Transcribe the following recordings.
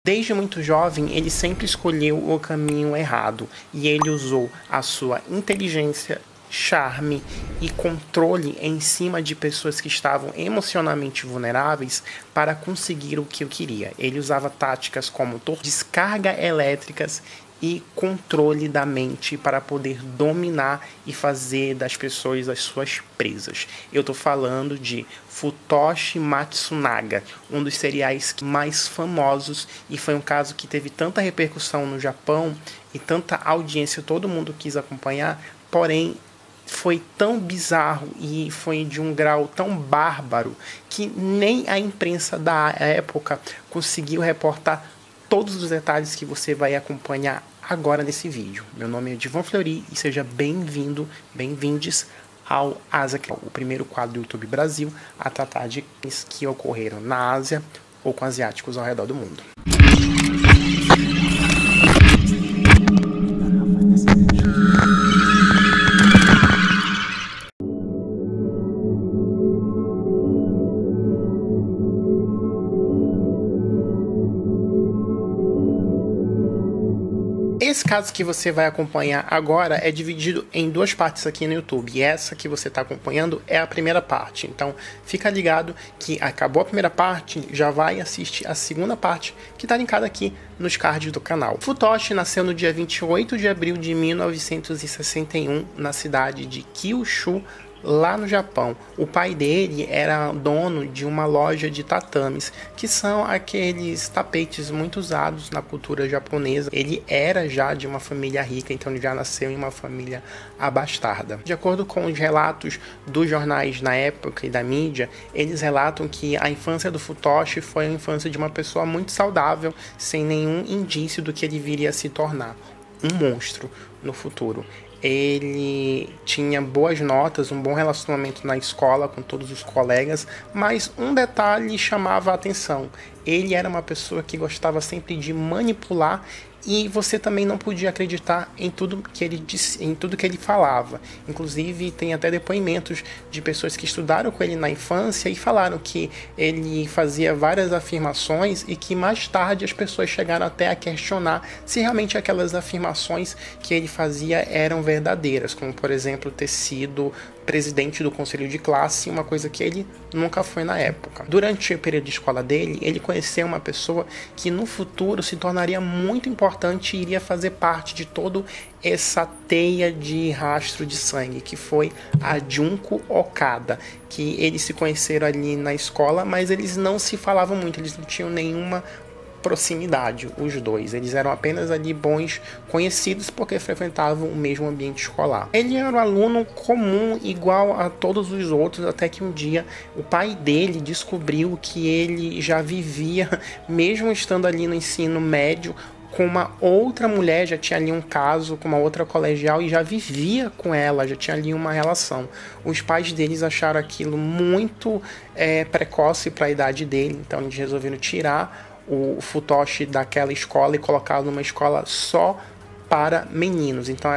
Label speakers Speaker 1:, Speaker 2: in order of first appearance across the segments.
Speaker 1: Desde muito jovem, ele sempre escolheu o caminho errado e ele usou a sua inteligência, charme e controle em cima de pessoas que estavam emocionalmente vulneráveis para conseguir o que eu queria. Ele usava táticas como descarga elétricas e controle da mente para poder dominar e fazer das pessoas as suas presas. Eu estou falando de Futoshi Matsunaga, um dos seriais mais famosos, e foi um caso que teve tanta repercussão no Japão e tanta audiência, todo mundo quis acompanhar, porém foi tão bizarro e foi de um grau tão bárbaro que nem a imprensa da época conseguiu reportar todos os detalhes que você vai acompanhar agora nesse vídeo. Meu nome é Divan Fleury e seja bem-vindo, bem-vindes ao Asiacast, o primeiro quadro do YouTube Brasil a tratar de crimes que ocorreram na Ásia ou com asiáticos ao redor do mundo. Esse caso que você vai acompanhar agora é dividido em duas partes aqui no YouTube. E essa que você está acompanhando é a primeira parte. Então, fica ligado que acabou a primeira parte, já vai assistir a segunda parte, que está linkada aqui nos cards do canal. Futoshi nasceu no dia 28 de abril de 1961, na cidade de Kyushu, lá no Japão. O pai dele era dono de uma loja de tatames, que são aqueles tapetes muito usados na cultura japonesa. Ele era já de uma família rica, então ele já nasceu em uma família abastada. De acordo com os relatos dos jornais na época e da mídia, eles relatam que a infância do Futoshi foi a infância de uma pessoa muito saudável, sem nenhum indício do que ele viria a se tornar um monstro no futuro. Ele tinha boas notas, um bom relacionamento na escola com todos os colegas, mas um detalhe chamava a atenção. Ele era uma pessoa que gostava sempre de manipular e você também não podia acreditar em tudo que ele disse, em tudo que ele falava. Inclusive, tem até depoimentos de pessoas que estudaram com ele na infância e falaram que ele fazia várias afirmações e que mais tarde as pessoas chegaram até a questionar se realmente aquelas afirmações que ele fazia eram verdadeiras, como, por exemplo, ter sido presidente do conselho de classe, uma coisa que ele nunca foi na época. Durante o período de escola dele, ele conheceu uma pessoa que no futuro se tornaria muito importante e iria fazer parte de toda essa teia de rastro de sangue, que foi a Junko Okada, que eles se conheceram ali na escola, mas eles não se falavam muito, eles não tinham nenhuma proximidade, os dois. Eles eram apenas ali bons conhecidos porque frequentavam o mesmo ambiente escolar. Ele era um aluno comum, igual a todos os outros, até que um dia o pai dele descobriu que ele já vivia, mesmo estando ali no ensino médio, com uma outra mulher, já tinha ali um caso com uma outra colegial e já vivia com ela, já tinha ali uma relação. Os pais deles acharam aquilo muito precoce para a idade dele, então eles resolveram tirar o Futoshi daquela escola e colocá-lo numa escola só para meninos. Então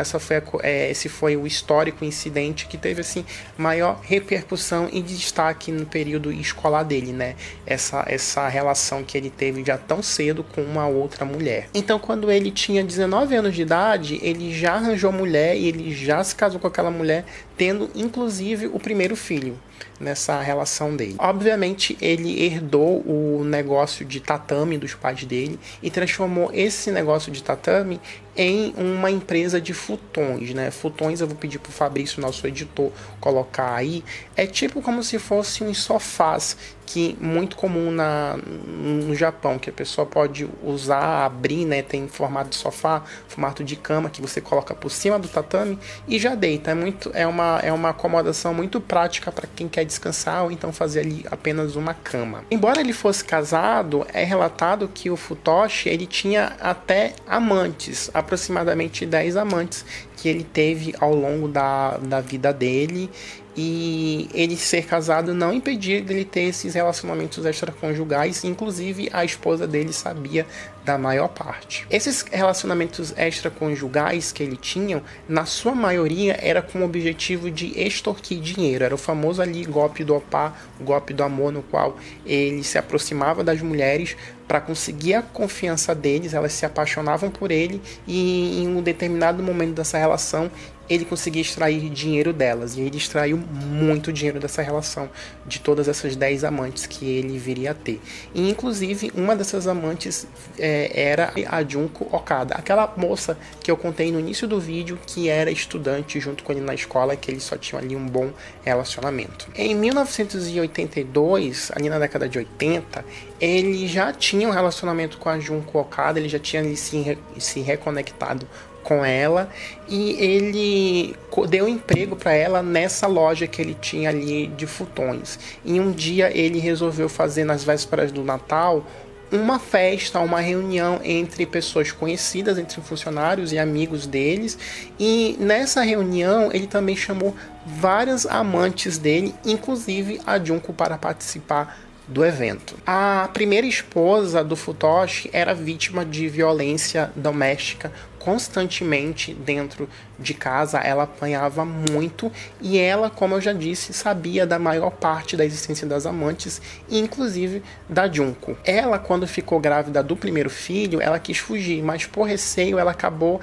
Speaker 1: esse foi o histórico incidente que teve assim maior repercussão e destaque no período escolar dele, né? Essa relação que ele teve já tão cedo com uma outra mulher. Então, quando ele tinha 19 anos de idade, ele já arranjou mulher e ele já se casou com aquela mulher, tendo inclusive o primeiro filho nessa relação dele. Obviamente, ele herdou o negócio de tatame dos pais dele e transformou esse negócio de tatame em uma empresa de futões, né? Futões, eu vou pedir pro Fabrício, nosso editor, colocar aí. É tipo como se fosse uns sofás, que muito comum no Japão, que a pessoa pode usar, abrir, né? Tem formato de sofá, formato de cama, que você coloca por cima do tatame e já deita. É uma acomodação muito prática para quem quer descansar ou então fazer ali apenas uma cama. Embora ele fosse casado, é relatado que o Futoshi, ele tinha até amantes, aproximadamente 10 amantes que ele teve ao longo da vida dele, e ele ser casado não impedia dele ter esses relacionamentos extraconjugais, inclusive a esposa dele sabia da maior parte. Esses relacionamentos extraconjugais que ele tinha, na sua maioria, era com o objetivo de extorquir dinheiro. Era o famoso ali golpe do opá, o golpe do amor, no qual ele se aproximava das mulheres para conseguir a confiança deles, elas se apaixonavam por ele e em um determinado momento dessa relação ele conseguia extrair dinheiro delas, e ele extraiu muito dinheiro dessa relação, de todas essas 10 amantes que ele viria a ter. E, inclusive, uma dessas amantes era a Junko Okada, aquela moça que eu contei no início do vídeo, que era estudante junto com ele na escola, que eles só tinham ali um bom relacionamento. Em 1982, ali na década de 80, ele já tinha um relacionamento com a Junko Okada, ele já tinha ali se reconectado com ela, e ele deu emprego para ela nessa loja que ele tinha ali de futons. E um dia ele resolveu fazer, nas vésperas do Natal, uma festa, uma reunião entre pessoas conhecidas, entre funcionários e amigos deles, e nessa reunião ele também chamou várias amantes dele, inclusive a Junko, para participar do evento. A primeira esposa do Futoshi era vítima de violência doméstica constantemente dentro de casa, ela apanhava muito e ela, como eu já disse, sabia da maior parte da existência das amantes, inclusive da Junko. Ela, quando ficou grávida do primeiro filho, ela quis fugir, mas por receio ela acabou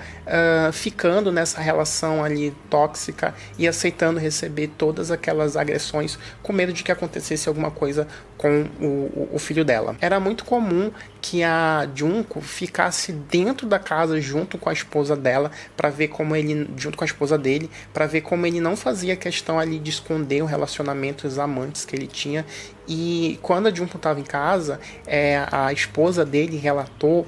Speaker 1: ficando nessa relação ali tóxica e aceitando receber todas aquelas agressões com medo de que acontecesse alguma coisa com o filho dela. Era muito comum que a Junko ficasse dentro da casa junto com a esposa dela, para ver como ele, junto com a esposa dele, para ver como ele não fazia questão ali de esconder o relacionamento, os amantes que ele tinha. E quando a Junko estava em casa, a esposa dele relatou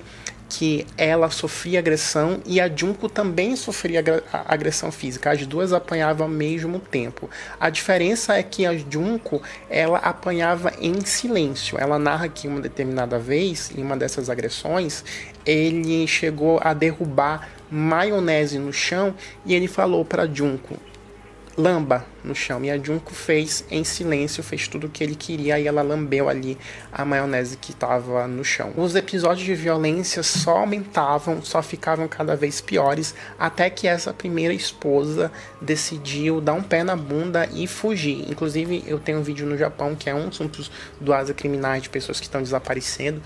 Speaker 1: que ela sofria agressão e a Junko também sofria agressão física. As duas apanhavam ao mesmo tempo. A diferença é que a Junko, ela apanhava em silêncio. Ela narra que uma determinada vez, em uma dessas agressões, ele chegou a derrubar maionese no chão e ele falou para a Junko: lamba no chão, e a Junko fez em silêncio, fez tudo o que ele queria, e ela lambeu ali a maionese que estava no chão. Os episódios de violência só aumentavam, só ficavam cada vez piores, até que essa primeira esposa decidiu dar um pé na bunda e fugir. Inclusive, eu tenho um vídeo no Japão, que é um assunto do asa criminais de pessoas que estão desaparecendo,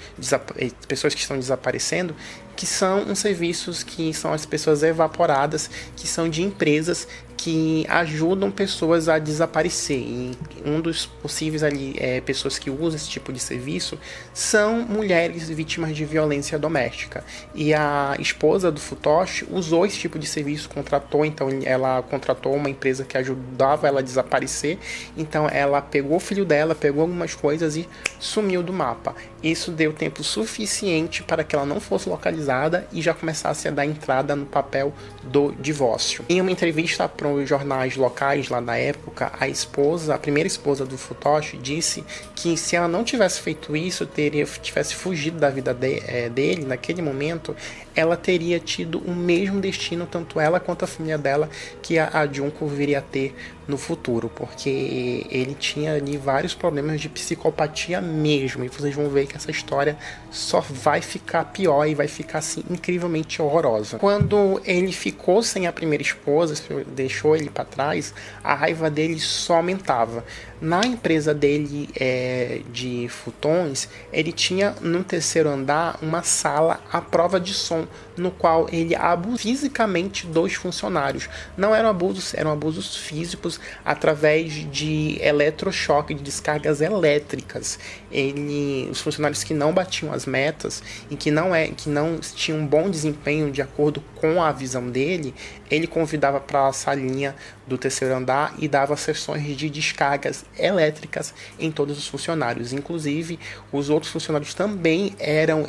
Speaker 1: que são uns serviços que são as pessoas evaporadas, que são de empresas que ajudam pessoas a desaparecer. E um dos possíveis ali pessoas que usam esse tipo de serviço são mulheres vítimas de violência doméstica. E a esposa do Futoshi usou esse tipo de serviço, ela contratou uma empresa que ajudava ela a desaparecer. Então ela pegou o filho dela, pegou algumas coisas e sumiu do mapa. Isso deu tempo suficiente para que ela não fosse localizada e já começasse a dar entrada no papel do divórcio. Em uma entrevista para os jornais locais lá na época, a primeira esposa do Futoshi, disse que se ela não tivesse feito isso, tivesse fugido da vida dele naquele momento, ela teria tido o mesmo destino, tanto ela quanto a família dela, que a Junko viria a ter no futuro, porque ele tinha ali vários problemas de psicopatia mesmo, e vocês vão ver que essa história só vai ficar pior e vai ficar assim incrivelmente horrorosa. Quando ele ficou sem a primeira esposa, deixou ele para trás, a raiva dele só aumentava. Na empresa dele de futons, ele tinha no terceiro andar uma sala à prova de som, no qual ele abusava fisicamente dos funcionários. Não eram abusos, eram abusos físicos através de eletrochoque, de descargas elétricas. Os funcionários que não batiam as metas e que não tinham um bom desempenho de acordo com a visão dele, ele convidava para a salinha do terceiro andar e dava sessões de descargas elétricas em todos os funcionários. Inclusive, os outros funcionários também eram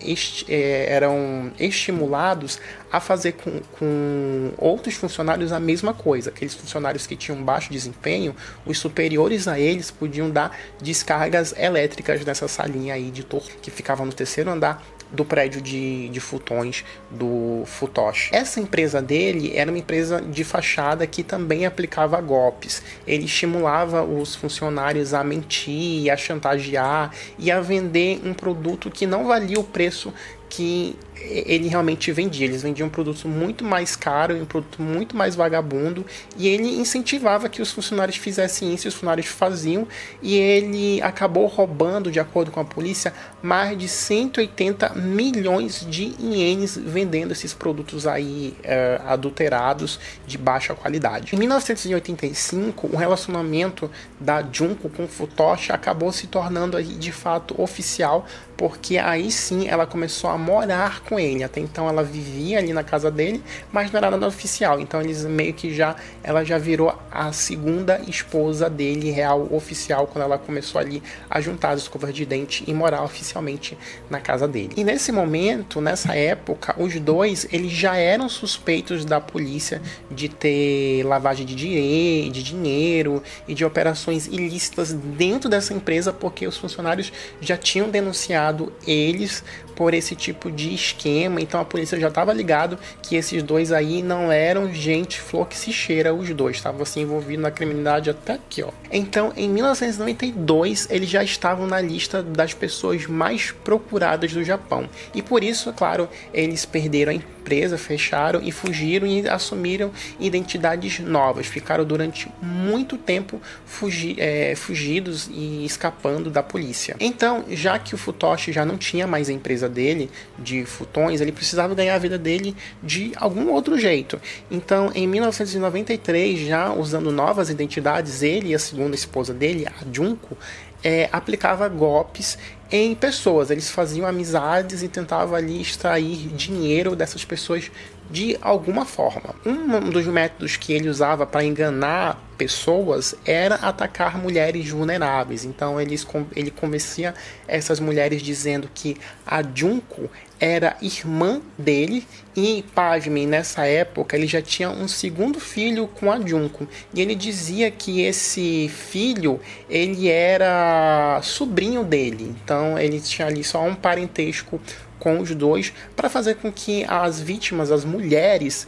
Speaker 1: estimulados a fazer com outros funcionários a mesma coisa. Aqueles funcionários que tinham baixo desempenho, os superiores a eles podiam dar descargas elétricas nessa salinha aí de torre que ficava no terceiro andar do prédio de futões do Futoshi. Essa empresa dele era uma empresa de fachada que também aplicava golpes. Ele estimulava os funcionários a mentir, a chantagear e a vender um produto que não valia o preço que ele realmente vendia. Eles vendiam um produto muito mais caro, um produto muito mais vagabundo, e ele incentivava que os funcionários fizessem isso, e os funcionários faziam, e ele acabou roubando, de acordo com a polícia, mais de 180 milhões de ienes vendendo esses produtos aí adulterados de baixa qualidade. Em 1985, o relacionamento da Junko com Futoshi acabou se tornando aí, de fato oficial, porque aí sim ela começou a morar com ele. Até então ela vivia ali na casa dele, mas não era nada oficial. Então eles meio que ela já virou a segunda esposa dele, real, oficial, quando ela começou ali a juntar as escovas de dente e morar oficialmente na casa dele. E nesse momento, nessa época, os dois eles já eram suspeitos da polícia de ter lavagem de dinheiro e de operações ilícitas dentro dessa empresa, porque os funcionários já tinham denunciado eles por esse tipo de esquema. Então a polícia já estava ligado que esses dois aí não eram gente flor que se cheira, os dois estavam assim envolvidos na criminalidade até aqui, ó. Então em 1992 eles já estavam na lista das pessoas mais procuradas do Japão, e por isso, é claro, eles perderam a empresa, fecharam e fugiram e assumiram identidades novas. Ficaram durante muito tempo fugidos e escapando da polícia. Então, já que o Futoshi já não tinha mais a empresa dele de futões, ele precisava ganhar a vida dele de algum outro jeito. Então, em 1993, já usando novas identidades, ele e a segunda esposa dele, a Junko, aplicava golpes em pessoas. Eles faziam amizades e tentavam ali extrair dinheiro dessas pessoas de alguma forma. Um dos métodos que ele usava para enganar pessoas era atacar mulheres vulneráveis. Então ele convencia essas mulheres dizendo que a Junko era irmã dele, e pasmem, nessa época ele já tinha um segundo filho com a Junko, e ele dizia que esse filho ele era sobrinho dele. Então ele tinha ali só um parentesco com os dois, para fazer com que as vítimas, as mulheres,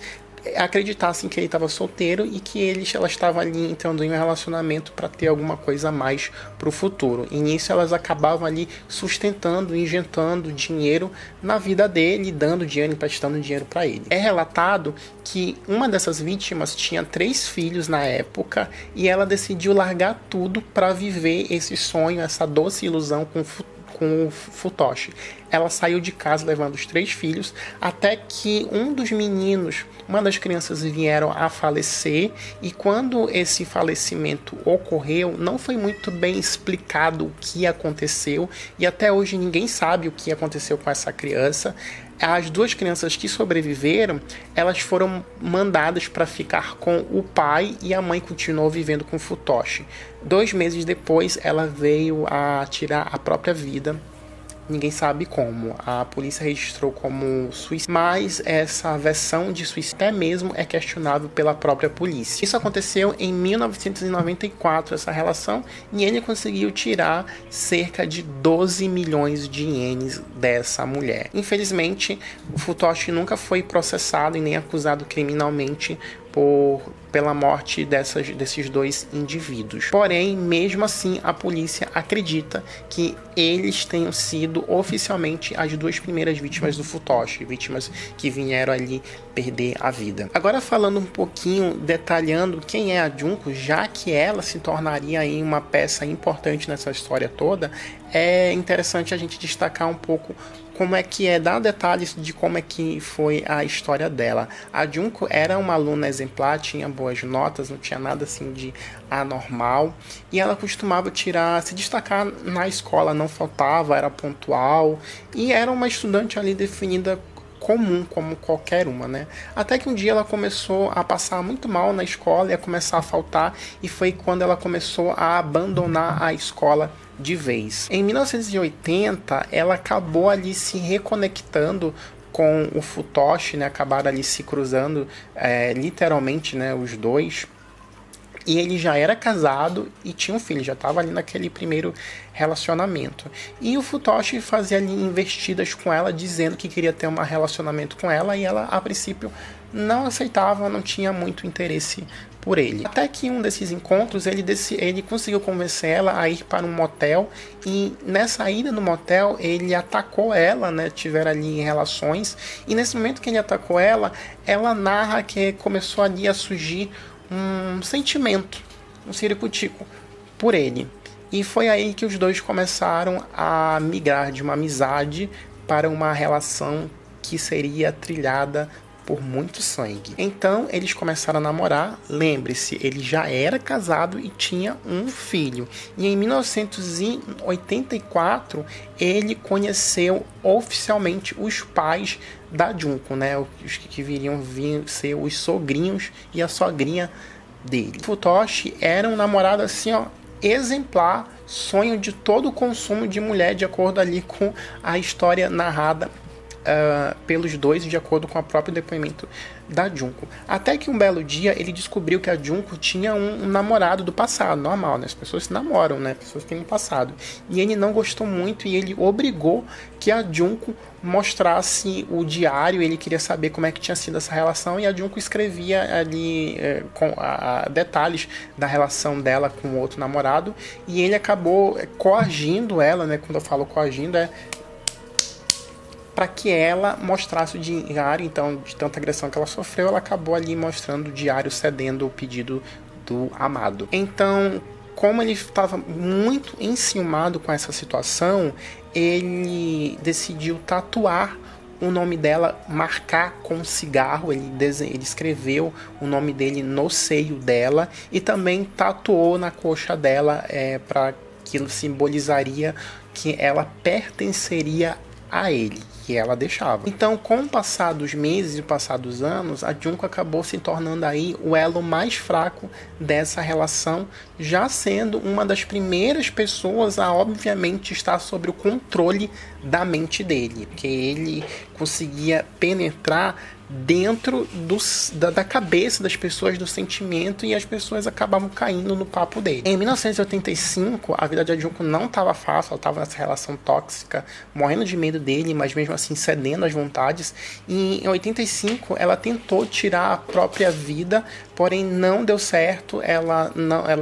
Speaker 1: acreditassem que ele estava solteiro e que elas estavam ali entrando em um relacionamento para ter alguma coisa a mais para o futuro. E nisso elas acabavam ali sustentando, injetando dinheiro na vida dele, dando dinheiro, emprestando dinheiro para ele. É relatado que uma dessas vítimas tinha 3 filhos na época, e ela decidiu largar tudo para viver esse sonho, essa doce ilusão com o Futoshi. Ela saiu de casa levando os 3 filhos, até que um dos meninos, uma das crianças, vieram a falecer, e quando esse falecimento ocorreu, não foi muito bem explicado o que aconteceu, e até hoje ninguém sabe o que aconteceu com essa criança. As 2 crianças que sobreviveram, elas foram mandadas para ficar com o pai, e a mãe continuou vivendo com Futoshi. 2 meses depois, ela veio a tirar a própria vida. Ninguém sabe como. A polícia registrou como suicídio, mas essa versão de suicídio até mesmo é questionável pela própria polícia. Isso aconteceu em 1994, essa relação, e ele conseguiu tirar cerca de 12 milhões de ienes dessa mulher. Infelizmente, o Futoshi nunca foi processado e nem acusado criminalmente pela morte desses 2 indivíduos. Porém, mesmo assim, a polícia acredita que eles tenham sido oficialmente as 2 primeiras vítimas do Futoshi, vítimas que vieram ali perder a vida. Agora, falando um pouquinho, detalhando quem é a Junko, já que ela se tornaria aí uma peça importante nessa história toda, é interessante a gente destacar um pouco como é que dar detalhes de como é que foi a história dela. A Junko era uma aluna exemplar, tinha boas notas, não tinha nada assim de anormal, e ela costumava se destacar na escola, não faltava, era pontual, e era uma estudante ali definida comum, como qualquer uma, né? Até que um dia ela começou a passar muito mal na escola, ia começar a faltar, e foi quando ela começou a abandonar a escola de vez. Em 1980, ela acabou ali se reconectando com o Futoshi, né? Acabaram ali se cruzando, literalmente, né? Os dois. E ele já era casado e tinha um filho, já estava ali naquele primeiro relacionamento. E o Futoshi fazia ali investidas com ela, dizendo que queria ter um relacionamento com ela, e ela, a princípio, não aceitava, não tinha muito interesse por ele. Até que um desses encontros, ele conseguiu convencer ela a ir para um motel, e nessa ida no motel, ele atacou ela, né? Tiveram ali relações, e nesse momento que ele atacou ela, ela narra que começou ali a surgir um sentimento, um ciricutico por ele. E foi aí que os dois começaram a migrar de uma amizade para uma relação que seria trilhada por muito sangue. Então eles começaram a namorar. Lembre-se, ele já era casado e tinha um filho. E em 1984 ele conheceu oficialmente os pais da Junko, né? Os que viriam ser os sogrinhos e a sogrinha dele. Futoshi era um namorado assim, ó, exemplar, sonho de todo o consumo de mulher, de acordo ali com a história narrada pelos dois, de acordo com o próprio depoimento da Junko. Até que um belo dia ele descobriu que a Junko tinha um namorado do passado, normal, né? As pessoas se namoram, né? As pessoas têm um passado. E ele não gostou muito e ele obrigou que a Junko mostrasse o diário. Ele queria saber como é que tinha sido essa relação, e a Junko escrevia ali com detalhes da relação dela com o outro namorado, e ele acabou coagindo ela, né? Quando eu falo coagindo, para que ela mostrasse o diário. Então, de tanta agressão que ela sofreu, ela acabou ali mostrando o diário, cedendo o pedido do amado. Então, como ele estava muito enciumado com essa situação, ele decidiu tatuar o nome dela, marcar com cigarro. Ele escreveu o nome dele no seio dela e também tatuou na coxa dela, para aquilo simbolizaria que ela pertenceria a ele, que ela deixava. Então, com o passar dos meses e o passar dos anos, a Junko acabou se tornando aí o elo mais fraco dessa relação, já sendo uma das primeiras pessoas a, obviamente, estar sob o controle da mente dele, porque ele conseguia penetrar dentro da cabeça das pessoas, do sentimento, e as pessoas acabavam caindo no papo dele. Em 1985, a vida de Junko não estava fácil, ela estava nessa relação tóxica, morrendo de medo dele, mas mesmo assim cedendo às vontades. E em 85, ela tentou tirar a própria vida, porém não deu certo, ela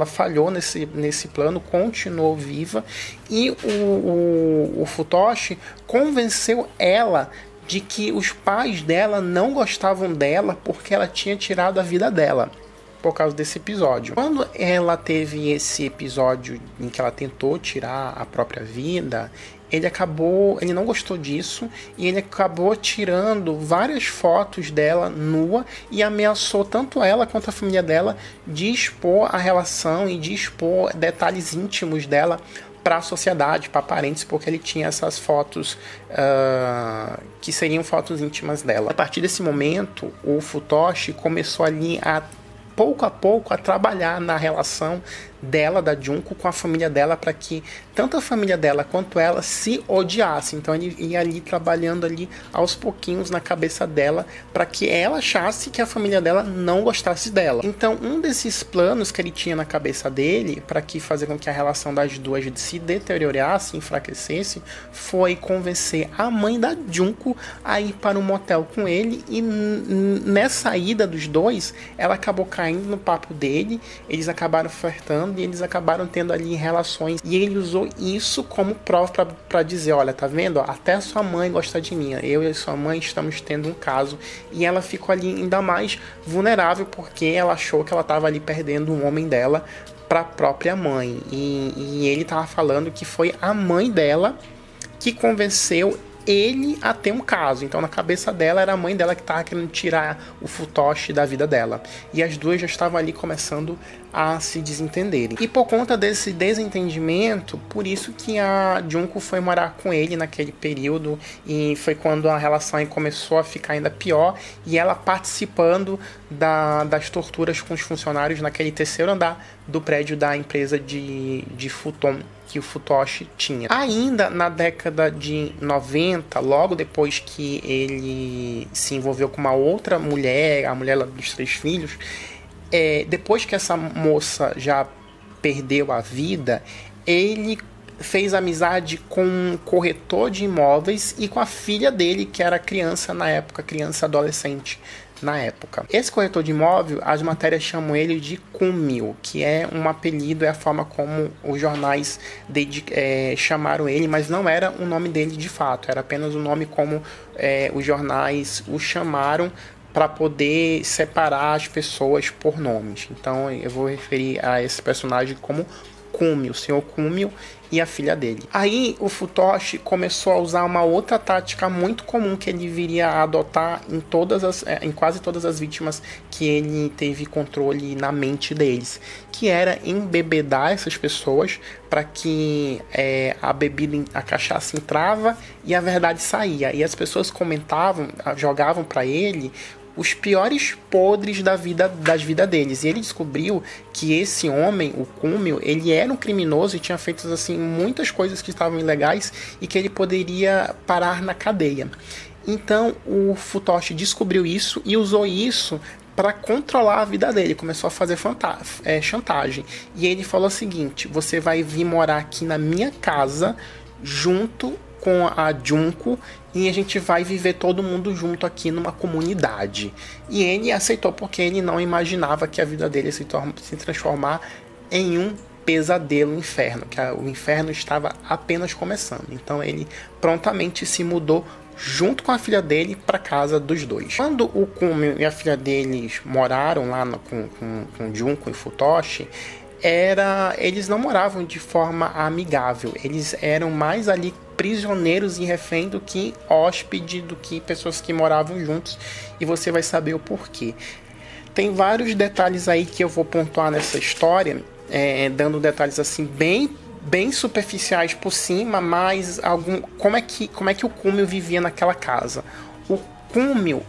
Speaker 1: falhou nesse plano, continuou viva, e o Futoshi convenceu ela de que os pais dela não gostavam dela porque ela tinha tirado a vida dela, por causa desse episódio. Quando ela teve esse episódio em que ela tentou tirar a própria vida, ele não gostou disso, e ele acabou tirando várias fotos dela nua e ameaçou tanto ela quanto a família dela de expor a relação e de expor detalhes íntimos dela para a sociedade, para parentes, porque ele tinha essas fotos que seriam fotos íntimas dela. A partir desse momento, o Futoshi começou ali pouco a pouco a trabalhar na relação dela, da Junko, com a família dela, para que tanto a família dela quanto ela se odiassem. Então ele ia ali trabalhando ali aos pouquinhos na cabeça dela, para que ela achasse que a família dela não gostasse dela. Então um desses planos que ele tinha na cabeça dele, para que fazer com que a relação das duas se deteriorasse, enfraquecesse, foi convencer a mãe da Junko a ir para um motel com ele, e nessa ida dos dois, ela acabou caindo no papo dele, eles acabaram flertando e eles acabaram tendo ali relações, e ele usou isso como prova para dizer: olha, tá vendo? Até a sua mãe gosta de mim, eu e a sua mãe estamos tendo um caso. E ela ficou ali ainda mais vulnerável, porque ela achou que ela estava ali perdendo um homem dela para a própria mãe, e ele estava falando que foi a mãe dela que convenceu ele a ter um caso. Então na cabeça dela era a mãe dela que estava querendo tirar o Futoshi da vida dela, e as duas já estavam ali começando a se desentenderem. E por conta desse desentendimento, por isso que a Junko foi morar com ele naquele período, e foi quando a relação começou a ficar ainda pior, e ela participando das torturas com os funcionários naquele terceiro andar do prédio da empresa de futon que o Futoshi tinha. Ainda na década de 90, logo depois que ele se envolveu com uma outra mulher, a mulher dos 3 filhos, depois que essa moça já perdeu a vida, ele fez amizade com um corretor de imóveis e com a filha dele, que era criança na época, criança adolescente na época. Esse corretor de imóvel, as matérias chamam ele de Cúmio, que é um apelido, é a forma como os jornais chamaram ele, mas não era o nome dele de fato, era apenas o nome como os jornais o chamaram para poder separar as pessoas por nomes. Então eu vou referir a esse personagem como Cúmio, o senhor Cúmio e a filha dele. Aí o Futoshi começou a usar uma outra tática muito comum que ele viria a adotar em quase todas as vítimas que ele teve controle na mente deles, que era embebedar essas pessoas para que a cachaça entrava e a verdade saía. E as pessoas comentavam, jogavam para ele os piores podres das vidas deles. E ele descobriu que esse homem, o Cúmio, ele era um criminoso e tinha feito assim muitas coisas que estavam ilegais e que ele poderia parar na cadeia. Então o Futoshi descobriu isso e usou isso para controlar a vida dele. Começou a fazer chantagem. E ele falou o seguinte: você vai vir morar aqui na minha casa junto com a Junko e a gente vai viver todo mundo junto aqui numa comunidade. E ele aceitou porque ele não imaginava que a vida dele se transformar em um pesadelo inferno, que o inferno estava apenas começando. Então ele prontamente se mudou junto com a filha dele para casa dos dois. Quando o Cúmio e a filha deles moraram lá com Junko e Futoshi, eles não moravam de forma amigável, eles eram mais ali prisioneiros e refém do que hóspede, do que pessoas que moravam juntos, e você vai saber o porquê. Tem vários detalhes aí que eu vou pontuar nessa história, dando detalhes assim bem superficiais por cima, mas como é que o Cúmio vivia naquela casa. O Cúmio,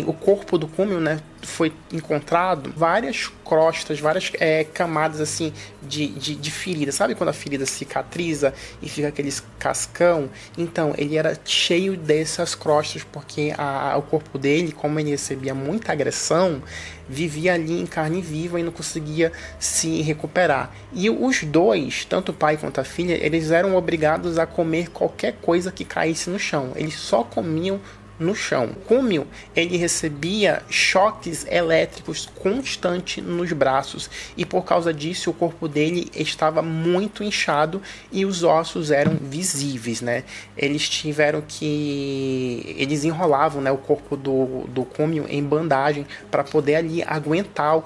Speaker 1: o corpo do Cúmio, né, foi encontrado várias crostas, várias camadas assim de ferida. Sabe quando a ferida cicatriza e fica aqueles cascão? Então ele era cheio dessas crostas porque o corpo dele, como ele recebia muita agressão, vivia ali em carne viva e não conseguia se recuperar. E os dois, tanto o pai quanto a filha, eles eram obrigados a comer qualquer coisa que caísse no chão. Eles só comiam no chão. O Cúmio, ele recebia choques elétricos constantes nos braços e por causa disso o corpo dele estava muito inchado e os ossos eram visíveis, né? Eles enrolavam, né, o corpo do Cúmio em bandagem para poder ali aguentar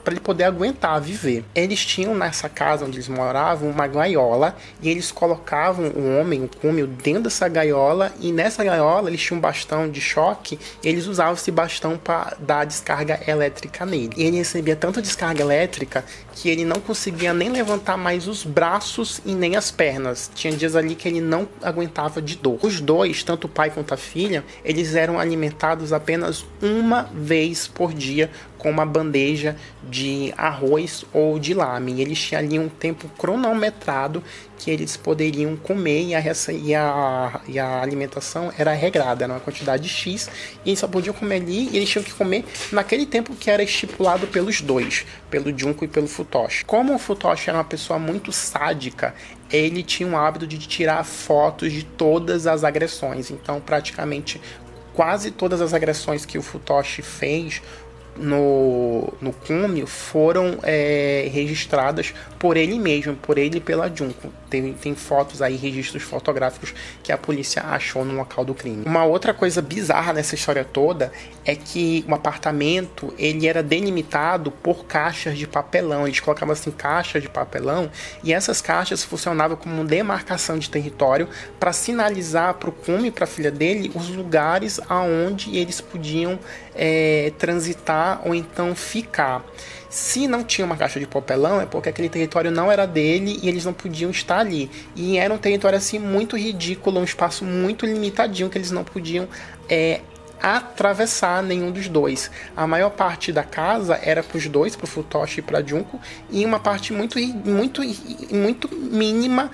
Speaker 1: para ele poder aguentar viver. Eles tinham nessa casa onde eles moravam uma gaiola e eles colocavam o Cúmio, dentro dessa gaiola, e nessa gaiola eles tinham um bastão de choque e eles usavam esse bastão para dar descarga elétrica nele. E ele recebia tanta descarga elétrica que ele não conseguia nem levantar mais os braços e nem as pernas. Tinha dias ali que ele não aguentava de dor. Os dois, tanto o pai quanto a filha, eles eram alimentados apenas uma vez por dia com uma bandeja de arroz ou de lame. E eles tinham ali um tempo cronometrado que eles poderiam comer e a alimentação era regrada, era uma quantidade X, e eles só podiam comer ali e eles tinham que comer naquele tempo que era estipulado pelos dois, pelo Junko e pelo Futoshi. Como o Futoshi era uma pessoa muito sádica, ele tinha o hábito de tirar fotos de todas as agressões. Então, praticamente, quase todas as agressões que o Futoshi fez no Cúmio foram registradas por ele mesmo, por ele e pela Junko. Tem fotos aí, registros fotográficos que a polícia achou no local do crime. Uma outra coisa bizarra nessa história toda é que o apartamento ele era delimitado por caixas de papelão. Eles colocavam assim caixas de papelão e essas caixas funcionavam como demarcação de território para sinalizar para o Cúmio e para a filha dele os lugares aonde eles podiam transitar ou então ficar. Se não tinha uma caixa de papelão, é porque aquele território não era dele e eles não podiam estar ali. E era um território assim muito ridículo, um espaço muito limitadinho que eles não podiam atravessar nenhum dos dois. A maior parte da casa era para os dois, para o Futoshi e para a Junko, e uma parte muito mínima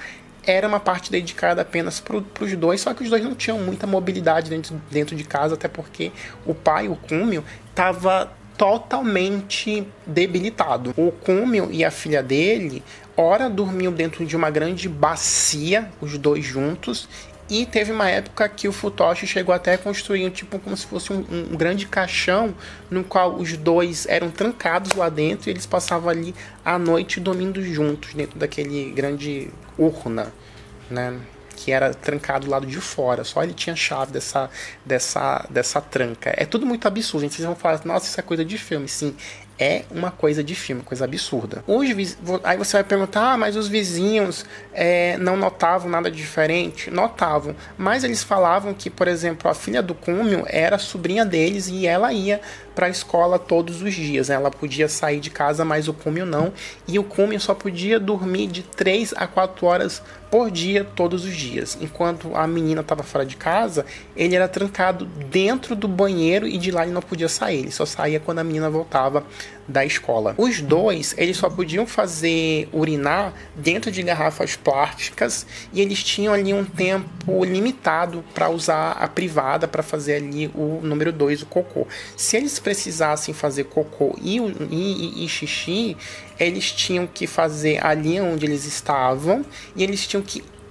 Speaker 1: era uma parte dedicada apenas para os dois, só que os dois não tinham muita mobilidade dentro de casa, até porque o pai, o Cúmio, estava totalmente debilitado. O Kúmio e a filha dele, ora dormiam dentro de uma grande bacia, os dois juntos, e teve uma época que o Futoshi chegou até a construir tipo como se fosse um grande caixão no qual os dois eram trancados lá dentro e eles passavam ali a noite dormindo juntos dentro daquele grande urna, né? Que era trancado do lado de fora. Só ele tinha chave dessa tranca. É tudo muito absurdo. Gente. Vocês vão falar, nossa, isso é coisa de filme. Sim, é uma coisa de filme, coisa absurda. Aí você vai perguntar, mas os vizinhos não notavam nada diferente? Notavam, mas eles falavam que, por exemplo, a filha do Kúmio era sobrinha deles e ela ia para a escola todos os dias. Ela podia sair de casa, mas o Kúmio não. E o Kúmio só podia dormir de 3 a 4 horas por dia, todos os dias. Enquanto a menina estava fora de casa, ele era trancado dentro do banheiro e de lá ele não podia sair. Ele só saía quando a menina voltava da escola. Os dois, eles só podiam urinar dentro de garrafas plásticas e eles tinham ali um tempo limitado para usar a privada para fazer ali o número 2, o cocô. Se eles precisassem fazer cocô e xixi, eles tinham que fazer ali onde eles estavam e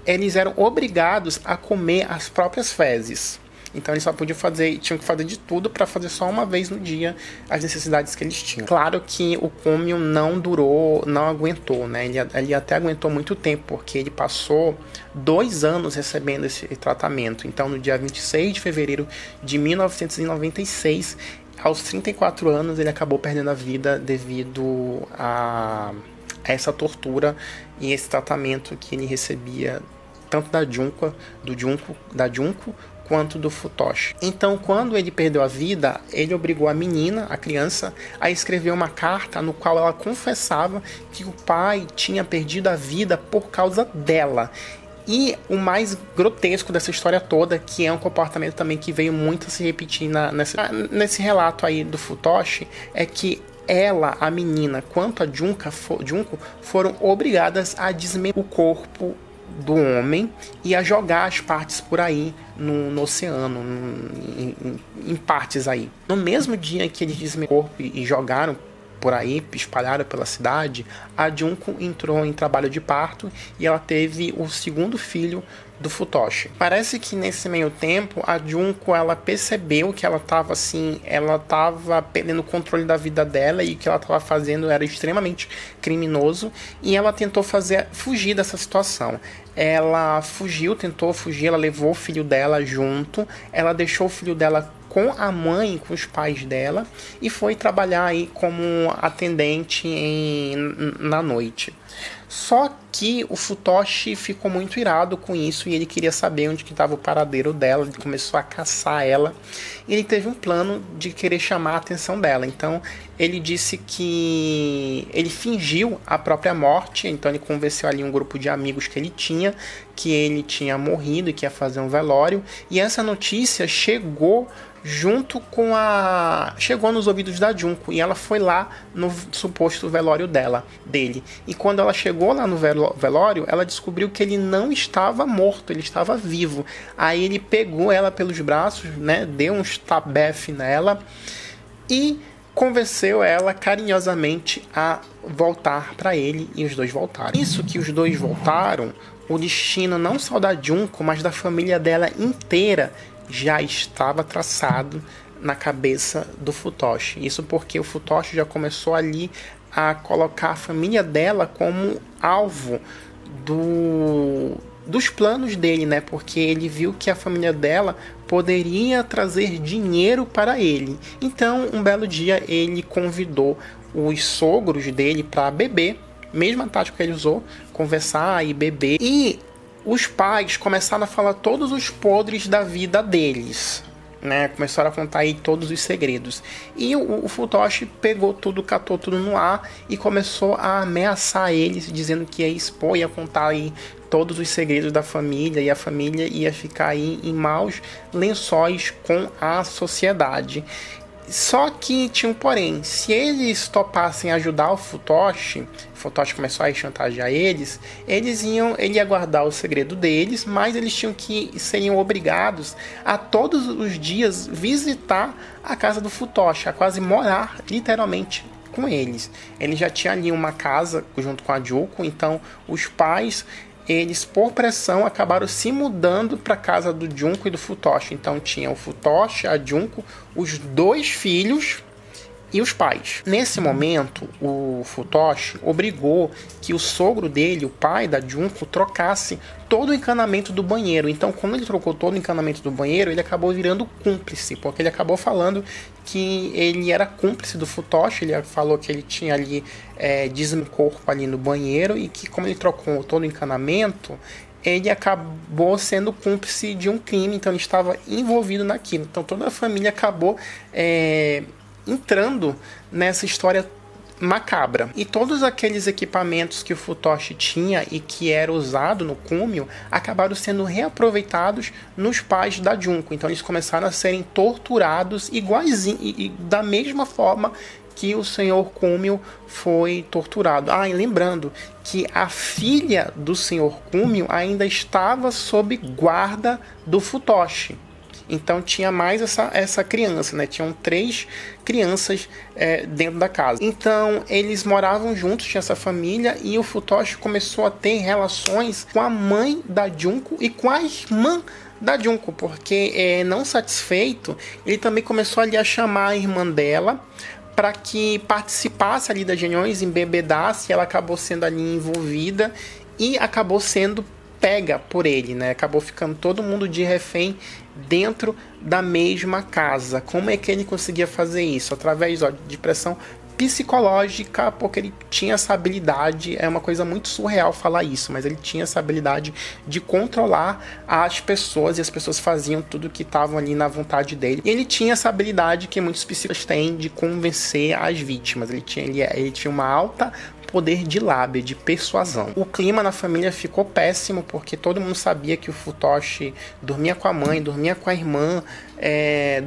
Speaker 1: eles eram obrigados a comer as próprias fezes. Então eles só tinham que fazer de tudo para fazer só uma vez no dia as necessidades que eles tinham. Claro que o Kúmio não aguentou, né? Ele até aguentou muito tempo, porque ele passou 2 anos recebendo esse tratamento. Então no dia 26 de fevereiro de 1996, aos 34 anos, ele acabou perdendo a vida devido a essa tortura e esse tratamento que ele recebia tanto da Junko, quanto do Futoshi. Então, quando ele perdeu a vida, ele obrigou a criança, a escrever uma carta no qual ela confessava que o pai tinha perdido a vida por causa dela. E o mais grotesco dessa história toda, que é um comportamento também que veio muito a se repetir nesse relato aí do Futoshi, é que ela, a menina, quanto a Junko, foram obrigadas a desmembrar o corpo do homem e a jogar as partes por aí no oceano, em partes aí. No mesmo dia que eles desmembraram o corpo e jogaram por aí, espalharam pela cidade, a Junko entrou em trabalho de parto e ela teve o segundo filho do Futoshi. Parece que nesse meio tempo a Junko, ela percebeu que ela estava perdendo o controle da vida dela e o que ela estava fazendo era extremamente criminoso e ela tentou fugir dessa situação. Ela tentou fugir, ela levou o filho dela junto, ela deixou o filho dela com a mãe, com os pais dela, e foi trabalhar aí como atendente na noite. Só que o Futoshi ficou muito irado com isso e ele queria saber onde que estava o paradeiro dela. Ele começou a caçar ela e ele teve um plano de querer chamar a atenção dela. Então ele disse que ele fingiu a própria morte. Então ele convenceu ali um grupo de amigos que ele tinha morrido e que ia fazer um velório. E essa notícia chegou nos ouvidos da Junko e ela foi lá no suposto velório dele. E quando ela chegou lá no velório, ela descobriu que ele não estava morto, ele estava vivo. Aí ele pegou ela pelos braços, né, deu um tabef nela e convenceu ela carinhosamente a voltar para ele e os dois voltaram. Isso que os dois voltaram, o destino não só da Junko, mas da família dela inteira já estava traçado na cabeça do Futoshi. Isso porque o Futoshi já começou ali a colocar a família dela como alvo dos planos dele, né? Porque ele viu que a família dela poderia trazer dinheiro para ele. Então, um belo dia, ele convidou os sogros dele para beber, mesma tática que ele usou, conversar e beber. E os pais começaram a falar todos os podres da vida deles, né? Começaram a contar aí todos os segredos. E o Futoshi pegou tudo, catou tudo no ar e começou a ameaçar eles, dizendo que ia expor, ia contar aí todos os segredos da família, e a família ia ficar aí em maus lençóis com a sociedade. Só que tinha um porém, se eles topassem ajudar o Futoshi começou a chantagear eles, ele ia guardar o segredo deles, mas eles seriam obrigados a todos os dias visitar a casa do Futoshi, a quase morar literalmente com eles. Ele já tinha ali uma casa junto com a Junko, então os pais, eles por pressão acabaram se mudando para a casa do Junko e do Futoshi. Então tinha o Futoshi, a Junko, os 2 filhos e os pais. Nesse momento, o Futoshi obrigou que o sogro dele, o pai da Junko, trocasse todo o encanamento do banheiro. Então, quando ele trocou todo o encanamento do banheiro, ele acabou virando cúmplice, porque ele acabou falando que ele era cúmplice do Futoshi. Ele falou que ele tinha ali corpo ali no banheiro e que, como ele trocou todo o encanamento, ele acabou sendo cúmplice de um crime, então ele estava envolvido naquilo. Então toda a família acabou entrando nessa história macabra. E todos aqueles equipamentos que o Futoshi tinha e que era usado no Kumio acabaram sendo reaproveitados nos pais da Junko. Então eles começaram a serem torturados iguaizinho e da mesma forma que o senhor Kumio foi torturado. E lembrando que a filha do senhor Kumio ainda estava sob guarda do Futoshi. Então tinha mais essa criança, né? Tinham 3 crianças dentro da casa. Então eles moravam juntos, tinha essa família, e o Futoshi começou a ter relações com a mãe da Junko e com a irmã da Junko, porque não satisfeito, ele também começou ali a chamar a irmã dela para que participasse ali das reuniões, embebedasse, e ela acabou sendo ali envolvida e acabou sendo pega por ele, né? Acabou ficando todo mundo de refém dentro da mesma casa. Como é que ele conseguia fazer isso? Através de pressão psicológica, porque ele tinha essa habilidade, é uma coisa muito surreal falar isso, mas ele tinha essa habilidade de controlar as pessoas, e as pessoas faziam tudo que estavam ali na vontade dele. E ele tinha essa habilidade que muitos psicólogos têm de convencer as vítimas. Ele tinha uma alta poder de lábia, de persuasão. O clima na família ficou péssimo, porque todo mundo sabia que o Futoshi dormia com a mãe, dormia com a irmã,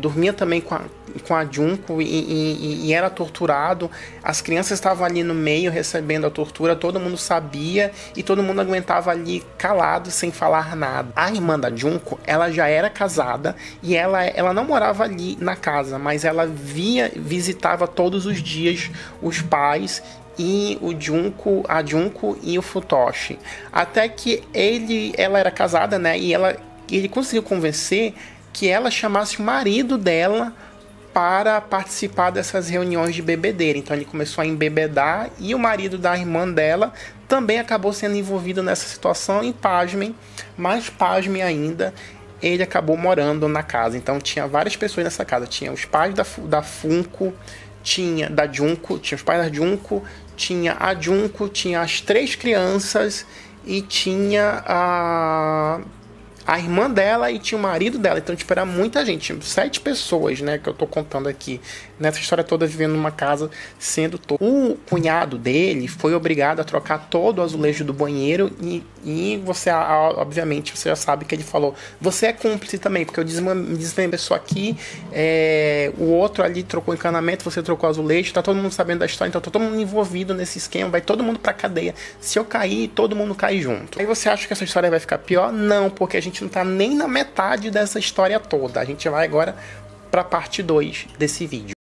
Speaker 1: dormia também com a Junko e era torturado. As crianças estavam ali no meio recebendo a tortura, todo mundo sabia e todo mundo aguentava ali calado, sem falar nada. A irmã da Junko, ela já era casada e ela não morava ali na casa, mas ela visitava todos os dias os pais e a Junko e o Futoshi. Até que ela era casada, né? E ele conseguiu convencer que ela chamasse o marido dela para participar dessas reuniões de bebedeira. Então ele começou a embebedar, e o marido da irmã dela também acabou sendo envolvido nessa situação, e pasmem, mais pasmem ainda, ele acabou morando na casa. Então tinha várias pessoas nessa casa. Tinha os pais da Funko, tinha da Junko, tinha os pais da Junko, tinha a Junko, tinha as 3 crianças e tinha a irmã dela e tinha o marido dela. Então, era muita gente. 7 pessoas, né, que eu tô contando aqui. Nessa história toda, vivendo numa casa, sendo todo. O cunhado dele foi obrigado a trocar todo o azulejo do banheiro e você, obviamente, você já sabe que ele falou: você é cúmplice também, porque eu desmembrei isso aqui, o outro ali trocou o encanamento, você trocou o azulejo, tá todo mundo sabendo da história, então tá todo mundo envolvido nesse esquema, vai todo mundo pra cadeia. Se eu cair, todo mundo cai junto. Aí você acha que essa história vai ficar pior? Não, porque a gente não tá nem na metade dessa história toda. A gente vai agora pra parte 2 desse vídeo.